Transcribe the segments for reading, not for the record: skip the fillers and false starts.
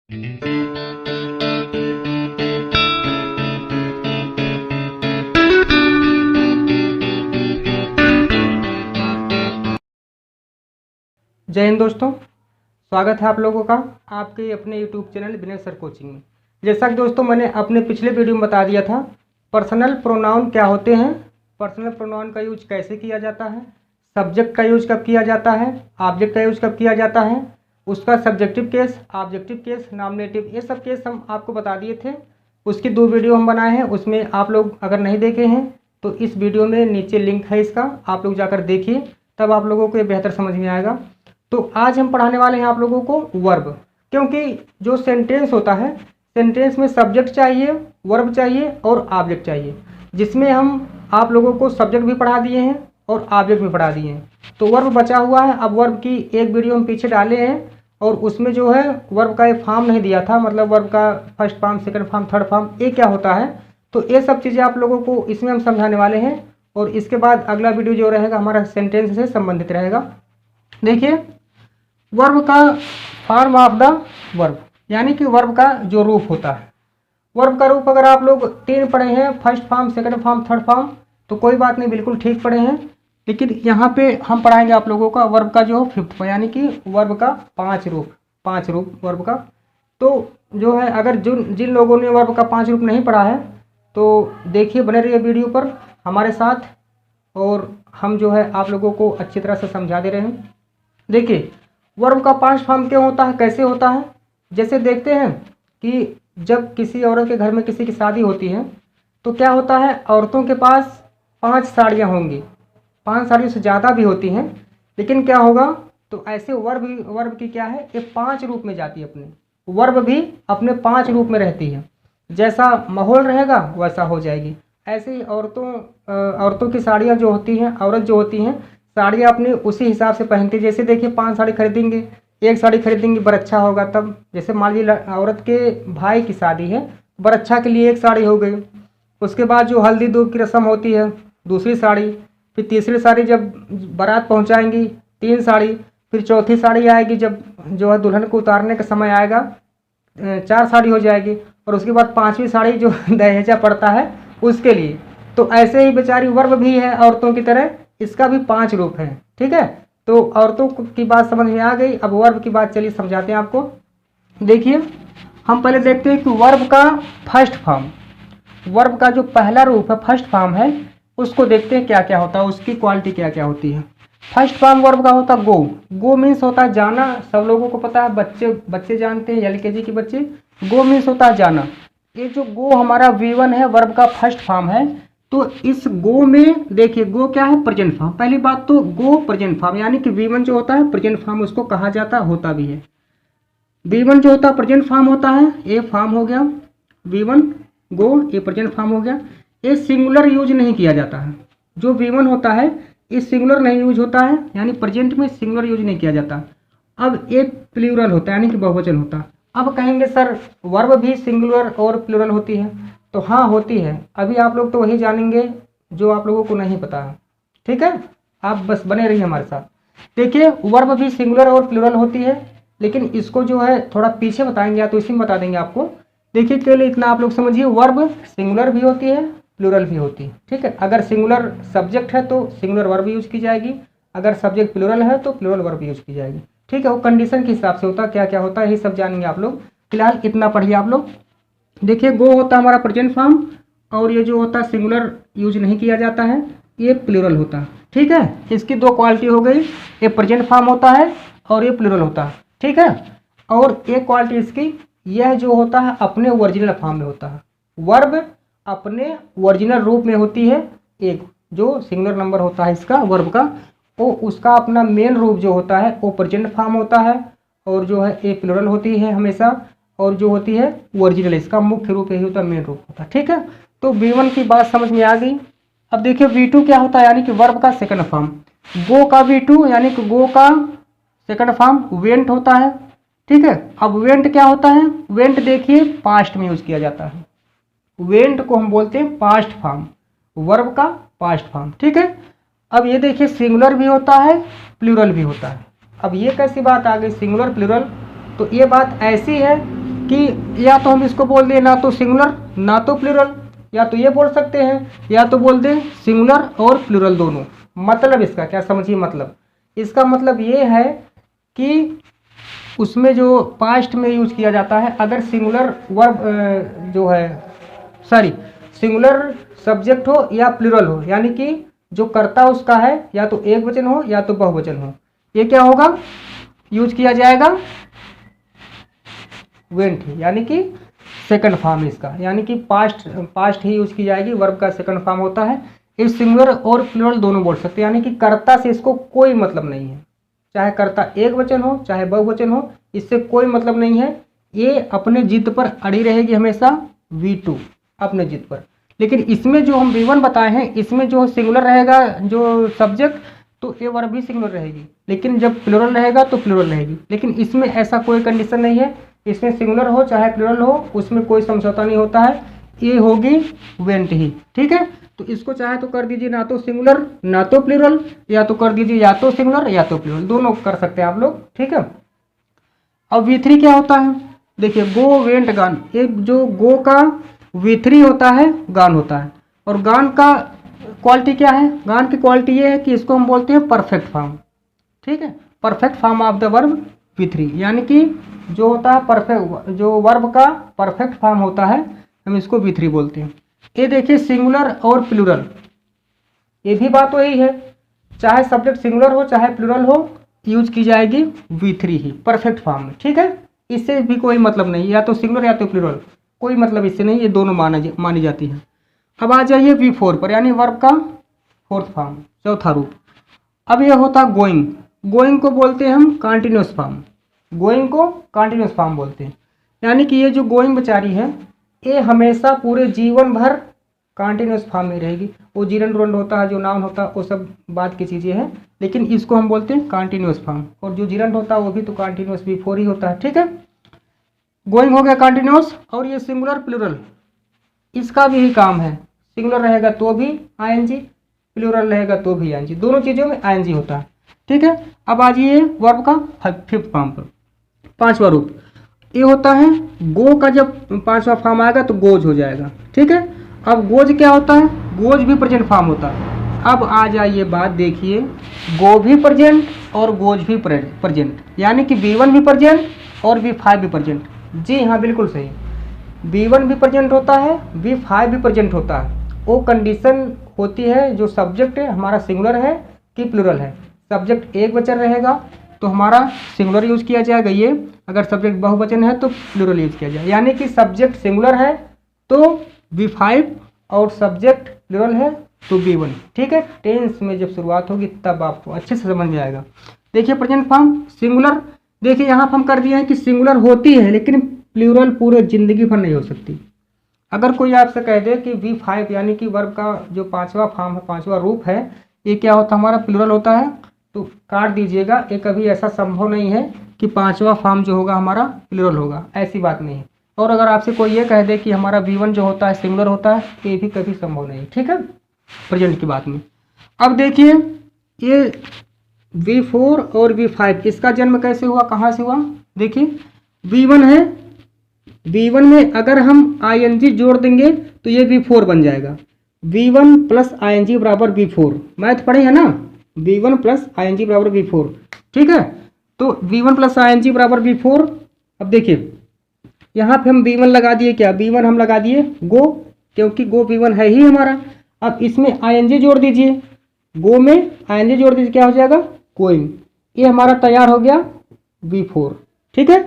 जय हिंद दोस्तों, स्वागत है आप लोगों का आपके अपने YouTube चैनल विनय सर कोचिंग में। जैसा कि दोस्तों मैंने अपने पिछले वीडियो में बता दिया था, पर्सनल प्रोनाउन क्या होते हैं, पर्सनल प्रोनाउन का यूज कैसे किया जाता है, सब्जेक्ट का यूज कब किया जाता है, ऑब्जेक्ट का यूज कब किया जाता है, उसका subjective case, objective case, nominative, ये सब केस हम आपको बता दिए थे। उसकी 2 वीडियो हम बनाए हैं, उसमें आप लोग अगर नहीं देखे हैं तो इस वीडियो में नीचे लिंक है इसका, आप लोग जाकर देखिए, तब आप लोगों को ये बेहतर समझ में आएगा। तो आज हम पढ़ाने वाले हैं आप लोगों को वर्ब, क्योंकि जो सेंटेंस होता है, सेंटेंस में सब्जेक्ट चाहिए, वर्ब चाहिए और ऑब्जेक्ट चाहिए, जिसमें हम आप लोगों को सब्जेक्ट भी पढ़ा दिए हैं और ऑब्जेक्ट भी पढ़ा दिए हैं। तो वर्ब बचा हुआ है। अब वर्ब की एक वीडियो हम पीछे डाले हैं और उसमें जो है वर्ब का एक फॉर्म नहीं दिया था, मतलब वर्ब का first form, second form, third form, ये क्या होता है। तो ये सब चीज़ें आप लोगों को इसमें हम समझाने वाले हैं और इसके बाद अगला वीडियो जो रहेगा हमारा सेंटेंस से संबंधित रहेगा। देखिए, वर्ब का फॉर्म ऑफ द वर्ब, यानी कि वर्ब का जो रूप होता है। वर्ब का रूप अगर आप लोग 3 पढ़े हैं, first form, second form, third form, तो कोई बात नहीं, बिल्कुल ठीक पढ़े हैं। लेकिन यहाँ पे हम पढ़ाएंगे आप लोगों का वर्ब का जो 5th फॉर्म, यानी कि वर्ब का 5 रूप वर्ब का। तो जो है, अगर जिन लोगों ने वर्ब का 5 रूप नहीं पढ़ा है तो देखिए, बने रहिए वीडियो पर हमारे साथ, और हम जो है आप लोगों को अच्छी तरह से समझा दे रहे हैं। देखिए, वर्ब का 5 फॉर्म क्यों होता है, कैसे होता है। जैसे देखते हैं कि जब किसी औरत के घर में किसी की शादी होती है तो क्या होता है, औरतों के पास 5 साड़ियाँ होंगी, 5 साड़ियों से ज़्यादा भी होती हैं। लेकिन क्या होगा, तो ऐसे वर्ब की क्या है, ये 5 रूप में जाती है। अपने वर्ब भी अपने 5 रूप में रहती है, जैसा माहौल रहेगा वैसा हो जाएगी। ऐसे ही औरतों की साड़ियाँ जो होती हैं, औरत जो होती हैं, साड़ियाँ अपने उसी हिसाब से पहनती है। जैसे देखिए, 5 साड़ी खरीदेंगे, 1 साड़ी खरीदेंगे बरच्छा होगा तब। जैसे मान लीजिए औरत के भाई की शादी है, बरच्छा के लिए 1 साड़ी हो गई। उसके बाद जो हल्दी दूब की रस्म होती है, दूसरी साड़ी, फिर तीसरी साड़ी जब बारात पहुंचाएंगी, 3 साड़ी, फिर चौथी साड़ी आएगी जब जो है दुल्हन को उतारने का समय आएगा, 4 साड़ी हो जाएगी। और उसके बाद 5वीं साड़ी जो दहेजा पड़ता है उसके लिए। तो ऐसे ही बेचारी वर्ब भी है औरतों की तरह, इसका भी 5 रूप है। ठीक है, तो औरतों की बात समझ में आ गई। अब वर्ब की बात चलिए समझाते हैं आपको। देखिए, हम पहले देखते हैं कि वर्ब का फर्स्ट फॉर्म, वर्ब का जो पहला रूप है, फर्स्ट फॉर्म है, उसको देखते हैं क्या क्या होता है, उसकी क्वालिटी क्या क्या होती है। फर्स्ट फॉर्म वर्ब का होता है गो। गो मीन्स होता है जाना, सब लोगों को पता है, बच्चे जानते हैं, LKG के बच्चे। गो मीन्स होता है जाना। ये जो गो हमारा V1 है, वर्ब का फर्स्ट फॉर्म है। तो इस गो में देखिए, गो क्या है, प्रेजेंट फॉर्म। पहली बात तो गो प्रेजेंट फॉर्म, यानी कि V1 जो होता है प्रेजेंट फॉर्म उसको कहा जाता होता भी है। V1 जो होता है प्रेजेंट फॉर्म होता है, ये फॉर्म हो गया V1 गो, ये प्रेजेंट फॉर्म हो गया। ये सिंगुलर यूज नहीं किया जाता है। जो V1 होता है ये सिंगुलर नहीं यूज होता है, यानी प्रेजेंट में सिंगुलर यूज नहीं किया जाता। अब ये प्लूरल होता है, यानी कि बहुवचन होता है। अब कहेंगे सर वर्ब भी सिंगुलर और प्लूरल होती है, तो हाँ होती है। अभी आप लोग तो वही जानेंगे जो आप लोगों को नहीं पता है। ठीक है, आप बस बने रहिए हमारे साथ। देखिए, वर्ब भी सिंगुलर और प्लूरल होती है, लेकिन इसको जो है थोड़ा पीछे बताएंगे या तो इसी में बता देंगे आपको। देखिए, केवल इतना आप लोग समझिए, वर्ब सिंगुलर भी होती है, प्लूरल भी होती है। ठीक है, अगर सिंगुलर सब्जेक्ट है तो सिंगुलर वर्ब यूज की जाएगी, अगर सब्जेक्ट प्लूरल है तो प्लूरल वर्ब यूज की जाएगी। ठीक है, वो कंडीशन के हिसाब से होता है, क्या क्या होता है, यही सब जानेंगे आप लोग। फिलहाल इतना पढ़िए आप लोग। देखिए, गो होता है हमारा प्रेजेंट फॉर्म, और ये जो होता है सिंगुलर यूज नहीं किया जाता है, ये प्लूरल होता है। ठीक है, इसकी 2 क्वालिटी हो गई, ये प्रेजेंट फॉर्म होता है और ये प्लूरल होता है। ठीक है, और एक क्वालिटी इसकी, यह जो होता है अपने ओरिजिनल फॉर्म में होता है। वर्ब अपने ओरिजिनल रूप में होती है। एक जो सिंगुलर नंबर होता है इसका वर्ब का, वो उसका अपना मेन रूप जो होता है वो प्रेजेंट फॉर्म होता है, और जो है ये प्लूरल होती है हमेशा, और जो होती है ओरिजिनल, इसका मुख्य रूप यही होता है, मेन रूप होता है। ठीक है, तो V1 की बात समझ में आ गई। अब देखिए V2 क्या होता है, यानी कि वर्ब का सेकंड फॉर्म। गो का V2 यानी कि गो का सेकंड फॉर्म वेंट होता है। ठीक है, अब वेंट क्या होता है, वेंट देखिए पास्ट में यूज किया जाता है। वेंट को हम बोलते हैं पास्ट फॉर्म, वर्ब का पास्ट फॉर्म। ठीक है, अब ये देखिए सिंगुलर भी होता है, प्लूरल भी होता है। अब ये कैसी बात आ गई, सिंगुलर प्लूरल, तो ये बात ऐसी है कि या तो हम इसको बोल दें ना तो सिंगुलर ना तो प्लूरल, या तो ये बोल सकते हैं या तो बोल दें सिंगुलर और प्लूरल दोनों। मतलब इसका क्या समझिए, मतलब इसका मतलब ये है कि उसमें जो पास्ट में यूज किया जाता है, अगर सिंगुलर वर्ब जो है सॉरी सिंगुलर सब्जेक्ट हो या प्लूरल हो, यानी कि जो कर्ता उसका है या तो एक वचन हो या तो बहुवचन हो, ये क्या होगा यूज किया जाएगा वेंट ही, यानी कि सेकंड फॉर्म इसका, यानी कि पास्ट ही यूज की जाएगी। वर्ब का सेकंड फॉर्म होता है। इस सिंगुलर और प्लूरल दोनों बोल सकते हैं, यानी कि कर्ता से इसको कोई मतलब नहीं है, चाहे कर्ता एक वचन हो चाहे बहुवचन हो, इससे कोई मतलब नहीं है। ये अपने जिद पर अड़ी रहेगी हमेशा, V2 अपने जिद पर। लेकिन इसमें जो हम V1 बताए हैं, इसमें जो सिंगुलर रहेगा जो सब्जेक्ट, तो ये वर्ब भी सिंगुलर रहेगी, लेकिन जब प्लूरल रहेगा तो प्लूरल रहेगी। लेकिन इसमें ऐसा कोई कंडीशन नहीं है, इसमें सिंगुलर हो चाहे प्लूरल हो उसमें कोई समझौता नहीं होता है, ये होगी वेंट ही। ठीक है, तो इसको चाहे तो कर दीजिए ना तो सिंगुलर ना तो प्लूरल, या तो कर दीजिए या तो सिंगुलर या तो प्लूरल, दोनों कर सकते हैं आप लोग। ठीक है, अब V3 क्या होता है, देखिए गो वेंट गान, एक जो गो का V3 होता है गान होता है। और गान का क्वालिटी क्या है, गान की क्वालिटी ये है कि इसको हम बोलते हैं परफेक्ट फॉर्म। ठीक है, perfect form of the verb V3, यानी कि जो होता है परफेक्ट, जो वर्ब का परफेक्ट फॉर्म होता है हम इसको V3 बोलते हैं। ये देखिए सिंगुलर और प्लूरल, ये भी बात वही है, चाहे सब्जेक्ट सिंगुलर हो चाहे प्लूरल हो यूज की जाएगी V3 ही परफेक्ट फॉर्म में। ठीक है, इससे भी कोई मतलब नहीं, या तो सिंगुलर या तो प्लूरल, कोई मतलब इससे नहीं, ये दोनों मानी जाती है। अब आ जाइए V4 पर, यानी वर्ब का फोर्थ फॉर्म, चौथा रूप। अब यह होता है गोइंग, गोइंग को बोलते हैं हम कंटिन्यूस फॉर्म, गोइंग को कंटिन्यूस फॉर्म बोलते हैं। यानी कि ये जो गोइंग बेचारी है ये हमेशा पूरे जीवन भर कंटिन्यूस फॉर्म में रहेगी। वो जीरंड रोल्ड होता है, जो नाउन होता है वो सब बात की चीज़ें हैं, लेकिन इसको हम बोलते हैं कंटिन्यूस फॉर्म। और जो जीरंड होता है वो भी तो कंटिन्यूस V4 ही होता है। ठीक है, गोइंग हो गया कंटिन्यूस। और ये सिंगुलर प्लूरल, इसका भी ही काम है, सिंगुलर रहेगा तो भी ING, प्लूरल रहेगा तो भी ING, दोनों चीज़ों में ING होता है। ठीक है, अब आ जाइए वर्ब का फिफ्थ फॉर्म पर, पांचवा रूप। ये होता है गो का, जब पांचवा फॉर्म आएगा तो गोज हो जाएगा। ठीक है, अब गोज क्या होता है, गोज भी प्रेजेंट फॉर्म होता है। अब आ जाइए बात देखिए, गो भी प्रेजेंट और गोज भी प्रेजेंट, यानी कि V1 भी प्रेजेंट और V5 भी प्रेजेंट। जी हाँ, बिल्कुल सही, V1 भी प्रेजेंट होता है, V5 भी प्रेजेंट होता है। वो कंडीशन होती है जो सब्जेक्ट है हमारा सिंगुलर है कि प्लूरल है। सब्जेक्ट एक वचन रहेगा तो हमारा सिंगुलर यूज किया जाएगा ये, अगर सब्जेक्ट बहुवचन है तो प्लूरल यूज किया जाएगा। यानी कि सब्जेक्ट सिंगुलर है तो V5 और सब्जेक्ट प्लूरल है तो V1। ठीक है, टेंस में जब शुरुआत होगी तब आपको अच्छे से समझ में आएगा। देखिए प्रेजेंट फॉर्म सिंगुलर, देखिए यहाँ हम कर दिए हैं कि सिंगुलर होती है लेकिन प्लूरल पूरे जिंदगी भर नहीं हो सकती। अगर कोई आपसे कह दे कि V5 यानी कि वर्ब का जो पांचवा फॉर्म है, पांचवा रूप है, ये क्या होता है हमारा प्लूरल होता है, तो काट दीजिएगा। ये कभी ऐसा संभव नहीं है कि पांचवा फॉर्म जो होगा हमारा प्लूरल होगा, ऐसी बात नहीं है। और अगर आपसे कोई ये कह दे कि हमारा V1 जो होता है सिंगुलर होता है, ये भी कभी संभव नहीं। ठीक है, प्रेजेंट की बात में। अब देखिए ये V4 और V5 इसका जन्म कैसे हुआ, कहाँ से हुआ। देखिए V1 है, V1 में अगर हम ING जोड़ देंगे तो ये V4 बन जाएगा। V1 प्लस ING बराबर V4, मैथ पढ़े है ना, V1 प्लस ING बराबर V4। ठीक है, तो V1 प्लस ING बराबर V4। अब देखिए यहाँ पे हम V1 लगा दिए, क्या V1 हम लगा दिए गो, क्योंकि गो V1 है ही हमारा। अब इसमें ING जोड़ दीजिए, गो में ING जोड़ दीजिए, क्या हो जाएगा गोइंग। ये हमारा तैयार हो गया V4। ठीक है,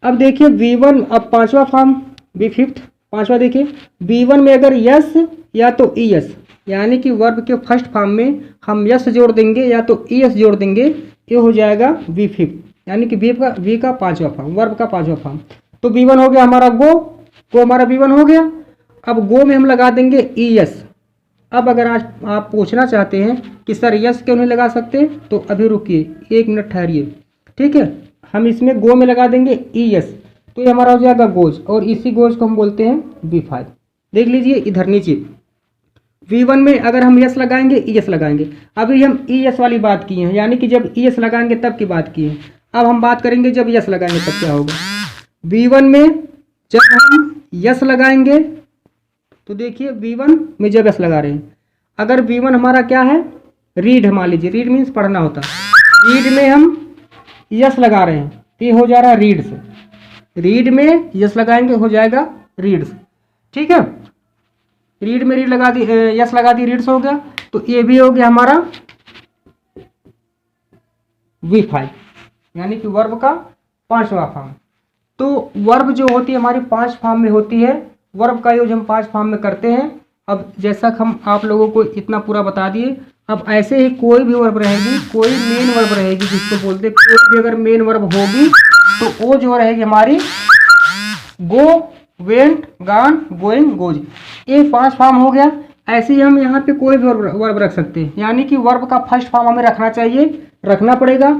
अब देखिए V1, अब पांचवा फॉर्म V5 पांचवा, देखिए V1 में अगर यस या तो ES, यानी कि वर्ब के फर्स्ट फॉर्म में हम यस जोड़ देंगे या तो ES जोड़ देंगे, ये हो जाएगा V5, यानी कि V का पांचवा फॉर्म, वर्ब का पांचवा फॉर्म। तो V1 हो गया हमारा गो हमारा V1 हो गया। अब गो में हम लगा देंगे ES। अब अगर आज आप पूछना चाहते हैं कि सर यस क्यों नहीं लगा सकते, तो अभी रुकिए, एक मिनट ठहरिए। ठीक है, हम इसमें गो में लगा देंगे ES, तो ये हमारा हो जाएगा गोज, और इसी गोज को हम बोलते हैं V5। देख लीजिए इधर नीचे V1 में अगर हम यस लगाएंगे ES लगाएंगे। अभी हम ES वाली बात की है, यानी कि जब ES लगाएंगे तब की बात की है। अब हम बात करेंगे जब यस लगाएंगे तब क्या होगा। V1 में जब हम यस लगाएंगे तो देखिए V1 में जब यस लगा रहे हैं, अगर V1 हमारा क्या है, रीड है, मान लीजिए रीड मीन्स पढ़ना होता है, रीड में हम यस लगा रहे हैं तो ये हो जा रहा है रीड से, रीड में यस लगाएंगे हो जाएगा रीड से। ठीक है, रीड में रीड लगा दी, यस लगा दी, रीड्स हो गया। तो ये भी हो गया हमारा V5, यानी कि वर्ब का 5वां फॉर्म। तो वर्ब जो होती है हमारी 5 फॉर्म में होती है, वर्ब का यूज हम 5 फॉर्म में करते हैं। अब जैसा हम आप लोगों को इतना पूरा बता दिए, अब ऐसे ही कोई भी वर्ब रहेगी, कोई मेन वर्ब रहेगी जिसको बोलते, कोई भी अगर मेन वर्ब होगी तो वो जो रहेगी हमारी गो, वेंट, गान, गोइंग, गोज, ये 5 फॉर्म हो गया। ऐसे ही हम यहाँ पे कोई भी वर्ब रख सकते हैं, यानी कि वर्ब का फर्स्ट फॉर्म हमें रखना चाहिए, रखना पड़ेगा।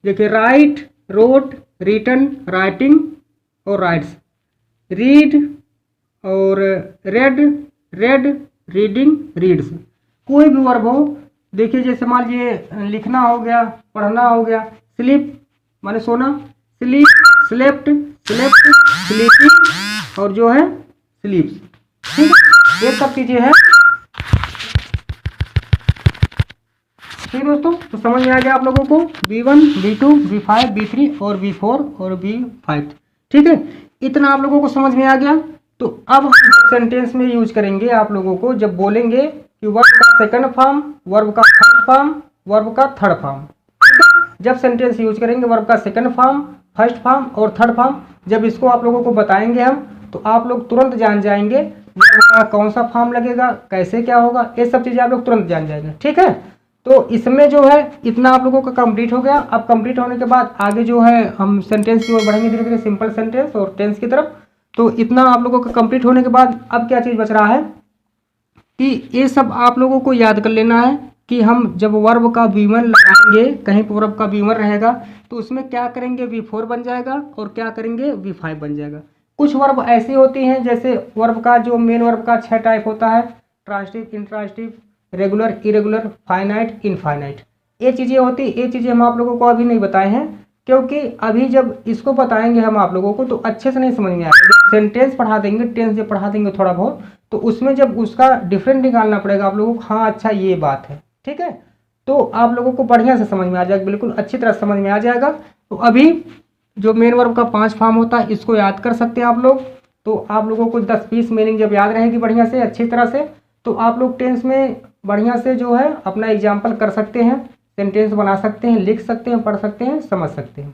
देखिए राइट, रोट, रिटन, राइटिंग और राइट्स, रीड और रेड, रेड, रीडिंग, रीड्स, कोई भी वर्ब हो। देखिए जैसे मान लीजिए लिखना हो गया, पढ़ना हो गया, स्लीप माने सोना, स्लीप, स्लेप्ट, स्लेप्ट, स्लीपिंग और जो है स्लीप्स। ठीक है, ये सब चीजें हैं। ठीक दोस्तों, तो समझ में आ गया आप लोगों को V1, V2, V5, V3 और V4 और V5। ठीक है, इतना आप लोगों को समझ में आ गया। तो अब हम सेंटेंस में यूज करेंगे, आप लोगों को जब बोलेंगे कि वर्ब का सेकंड फॉर्म, वर्ब का फर्स्ट फॉर्म, वर्ब का थर्ड फॉर्म। ठीक है, जब सेंटेंस यूज करेंगे वर्ब का सेकंड फॉर्म, फर्स्ट फॉर्म और थर्ड फॉर्म, जब इसको आप लोगों को बताएंगे हम, तो आप लोग तुरंत जान जाएंगे वर्ब का कौन सा फॉर्म लगेगा, कैसे क्या होगा, ये सब चीजें आप लोग तुरंत जान जाएंगे। ठीक है, तो इसमें जो है इतना आप लोगों का कंप्लीट हो गया। अब कंप्लीट होने के बाद आगे जो है हम सेंटेंस की ओर बढ़ेंगे धीरे धीरे, सिंपल सेंटेंस और टेंस की तरफ। तो इतना आप लोगों का कंप्लीट होने के बाद अब क्या चीज़ बच रहा है कि ये सब आप लोगों को याद कर लेना है कि हम जब वर्ब का V1 लगाएंगे, कहीं पर वर्ब का V1 रहेगा तो उसमें क्या करेंगे, V4 बन जाएगा और क्या करेंगे, V5 बन जाएगा। कुछ वर्ब ऐसी होती हैं, जैसे वर्ब का जो मेन वर्ब का 6 टाइप होता है, transitive, intransitive, regular, irregular, finite, infinite, ये चीज़ें होती, ये चीज़ें हम आप लोगों को अभी नहीं बताए हैं, क्योंकि अभी जब इसको बताएंगे हम आप लोगों को तो अच्छे से नहीं समझ में आएगा। जब सेंटेंस पढ़ा देंगे, टेंस जब पढ़ा देंगे थोड़ा बहुत, तो उसमें जब उसका डिफरेंट निकालना पड़ेगा आप लोगों को, हाँ अच्छा ये बात है। ठीक है, तो आप लोगों को बढ़िया से समझ में आ जाएगा, बिल्कुल अच्छी तरह समझ में आ जाएगा। तो अभी जो मेन वर्ब का 5 फॉर्म होता है इसको याद कर सकते हैं आप लोग। तो आप लोगों को 10-20 मीनिंग जब याद रहेगी बढ़िया से, अच्छी तरह से, तो आप लोग टेंस में बढ़िया से जो है अपना एग्जाम्पल कर सकते हैं, सेंटेंस बना सकते हैं, लिख सकते हैं, पढ़ सकते हैं, समझ सकते हैं।